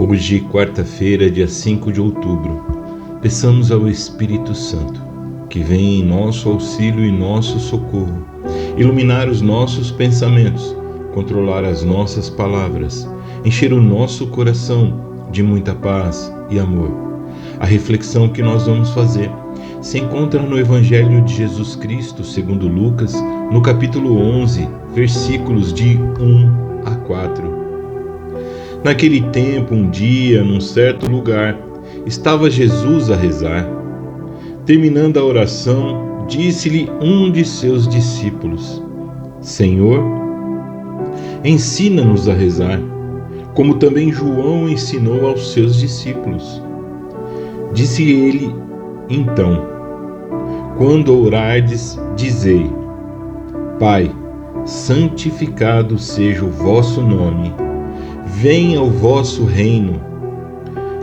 Hoje, quarta-feira, dia 5 de outubro, peçamos ao Espírito Santo que venha em nosso auxílio e nosso socorro, iluminar os nossos pensamentos, controlar as nossas palavras, encher o nosso coração de muita paz e amor. A reflexão que nós vamos fazer se encontra no Evangelho de Jesus Cristo, segundo Lucas, no capítulo 11, versículos de 1 a 4. Naquele tempo, um dia, num certo lugar, estava Jesus a rezar. Terminando a oração, disse-lhe um de seus discípulos: Senhor, ensina-nos a rezar, como também João ensinou aos seus discípulos. Disse ele então: quando orardes, dizei: Pai, santificado seja o vosso nome. Venha o vosso reino.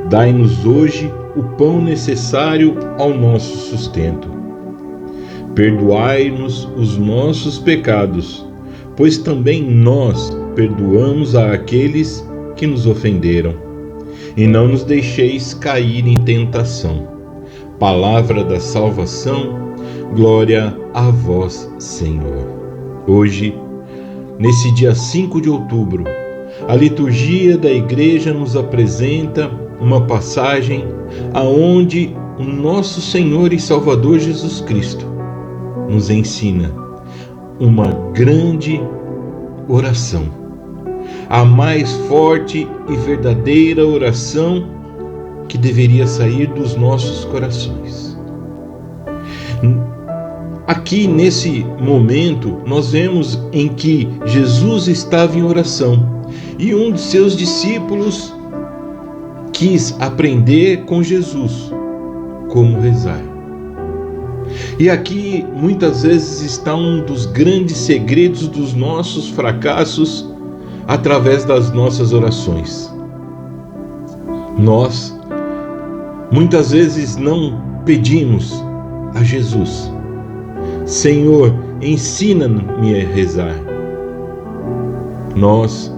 Dai-nos hoje o pão necessário ao nosso sustento. Perdoai-nos os nossos pecados, pois também nós perdoamos àqueles que nos ofenderam. E não nos deixeis cair em tentação. Palavra da salvação, glória a vós, Senhor. Hoje, nesse dia 5 de outubro, a liturgia da Igreja nos apresenta uma passagem aonde o nosso Senhor e Salvador Jesus Cristo nos ensina uma grande oração, a mais forte e verdadeira oração que deveria sair dos nossos corações. Aqui nesse momento nós vemos em que Jesus estava em oração e um de seus discípulos quis aprender com Jesus como rezar. E aqui muitas vezes está um dos grandes segredos dos nossos fracassos através das nossas orações. Nós muitas vezes não pedimos a Jesus: Senhor, ensina-me a rezar. Nós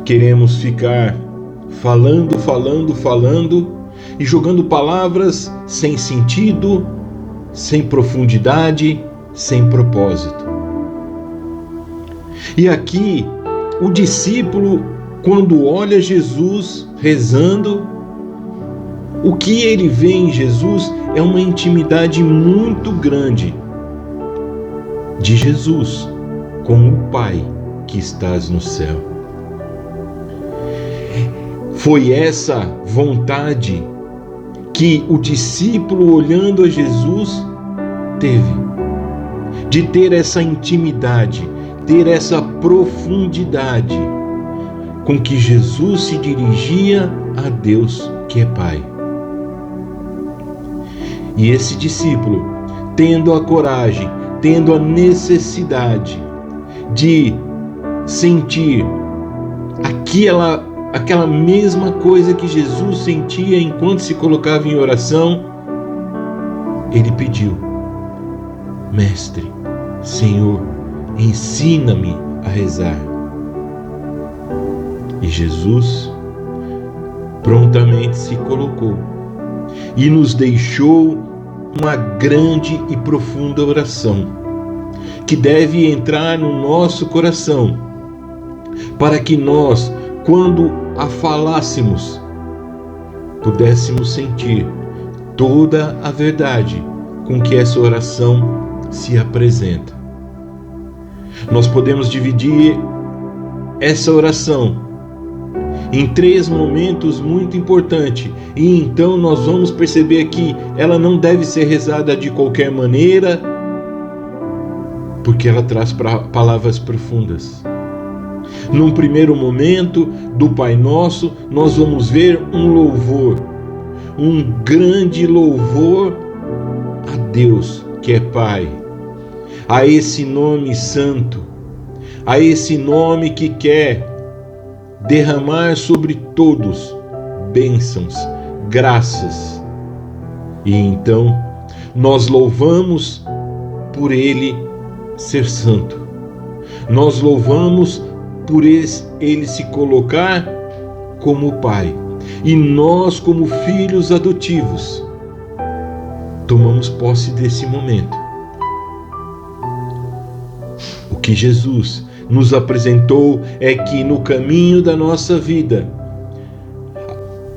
queremos ficar falando e jogando palavras sem sentido, sem profundidade, sem propósito. E aqui, o discípulo, quando olha Jesus rezando, o que ele vê em Jesus é uma intimidade muito grande de Jesus com o Pai que estás no céu. Foi essa vontade que o discípulo, olhando a Jesus, teve, de ter essa intimidade, ter essa profundidade com que Jesus se dirigia a Deus que é Pai. E esse discípulo, tendo a coragem, tendo a necessidade de sentir aquela mesma coisa que Jesus sentia enquanto se colocava em oração, ele pediu: Mestre, Senhor, ensina-me a rezar. E Jesus prontamente se colocou e nos deixou uma grande e profunda oração que deve entrar no nosso coração, para que nós, quando a falássemos, pudéssemos sentir toda a verdade com que essa oração se apresenta. Nós podemos dividir essa oração em 3 momentos muito importantes, e então nós vamos perceber que ela não deve ser rezada de qualquer maneira, porque ela traz palavras profundas. Num primeiro momento do Pai Nosso, nós vamos ver um louvor, um grande louvor a Deus que é Pai, a esse nome santo, a esse nome que quer derramar sobre todos bênçãos, graças. E então nós louvamos por Ele ser santo. Nós louvamos por ele se colocar como Pai, E nós, como filhos adotivos, tomamos posse desse momento. O que Jesus nos apresentou é que no caminho da nossa vida,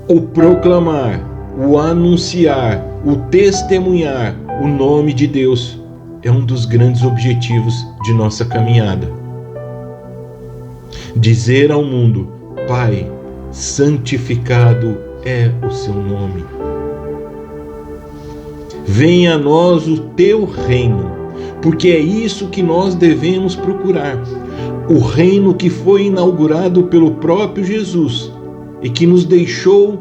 o proclamar, o anunciar, o testemunhar o nome de Deus é um dos grandes objetivos de nossa caminhada. Dizer ao mundo: Pai, santificado é o seu nome. Venha a nós o teu reino, porque é isso que nós devemos procurar. O reino que foi inaugurado pelo próprio Jesus e que nos deixou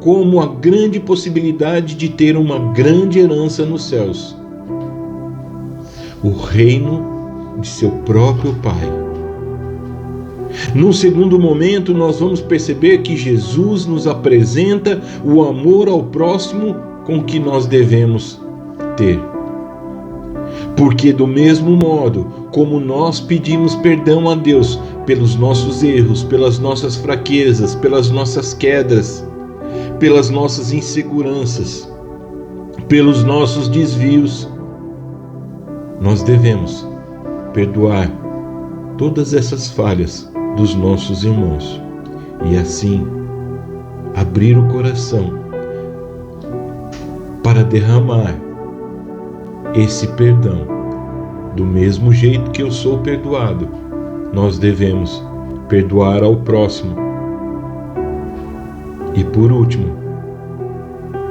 como a grande possibilidade de ter uma grande herança nos céus. O reino de seu próprio Pai. Num segundo momento, nós vamos perceber que Jesus nos apresenta o amor ao próximo com que nós devemos ter. Porque do mesmo modo como nós pedimos perdão a Deus pelos nossos erros, pelas nossas fraquezas, pelas nossas quedas, pelas nossas inseguranças, pelos nossos desvios, nós devemos perdoar todas essas falhas dos nossos irmãos e assim abrir o coração para derramar esse perdão. Do mesmo jeito que eu sou perdoado, nós devemos perdoar ao próximo. E por último,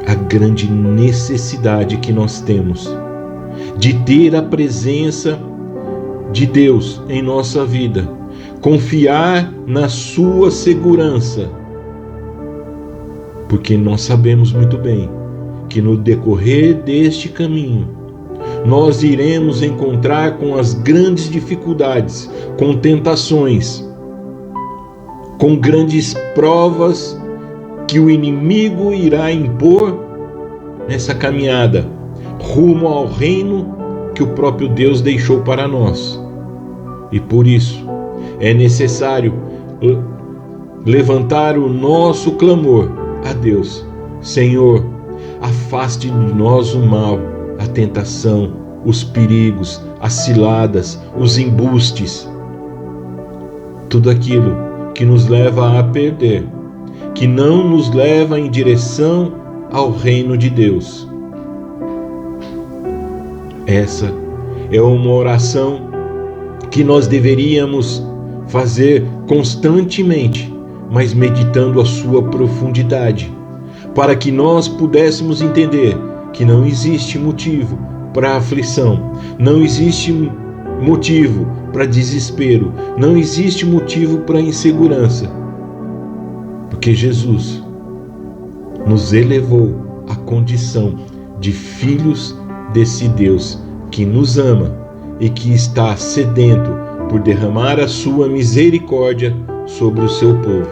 a grande necessidade que nós temos de ter a presença de Deus em nossa vida, confiar na sua segurança, porque nós sabemos muito bem que no decorrer deste caminho nós iremos encontrar com as grandes dificuldades, com tentações, com grandes provas que o inimigo irá impor nessa caminhada rumo ao reino que o próprio Deus deixou para nós. E por isso é necessário levantar o nosso clamor a Deus: Senhor, afaste de nós o mal, a tentação, os perigos, as ciladas, os embustes, tudo aquilo que nos leva a perder, que não nos leva em direção ao reino de Deus. Essa é uma oração que nós deveríamos fazer constantemente, mas meditando a sua profundidade, para que nós pudéssemos entender que não existe motivo para aflição, não existe motivo para desespero, não existe motivo para insegurança, porque Jesus nos elevou à condição de filhos desse Deus que nos ama e que está sedento por derramar a sua misericórdia sobre o seu povo.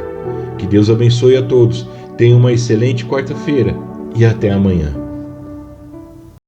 Que Deus abençoe a todos. Tenha uma excelente quarta-feira e até amanhã.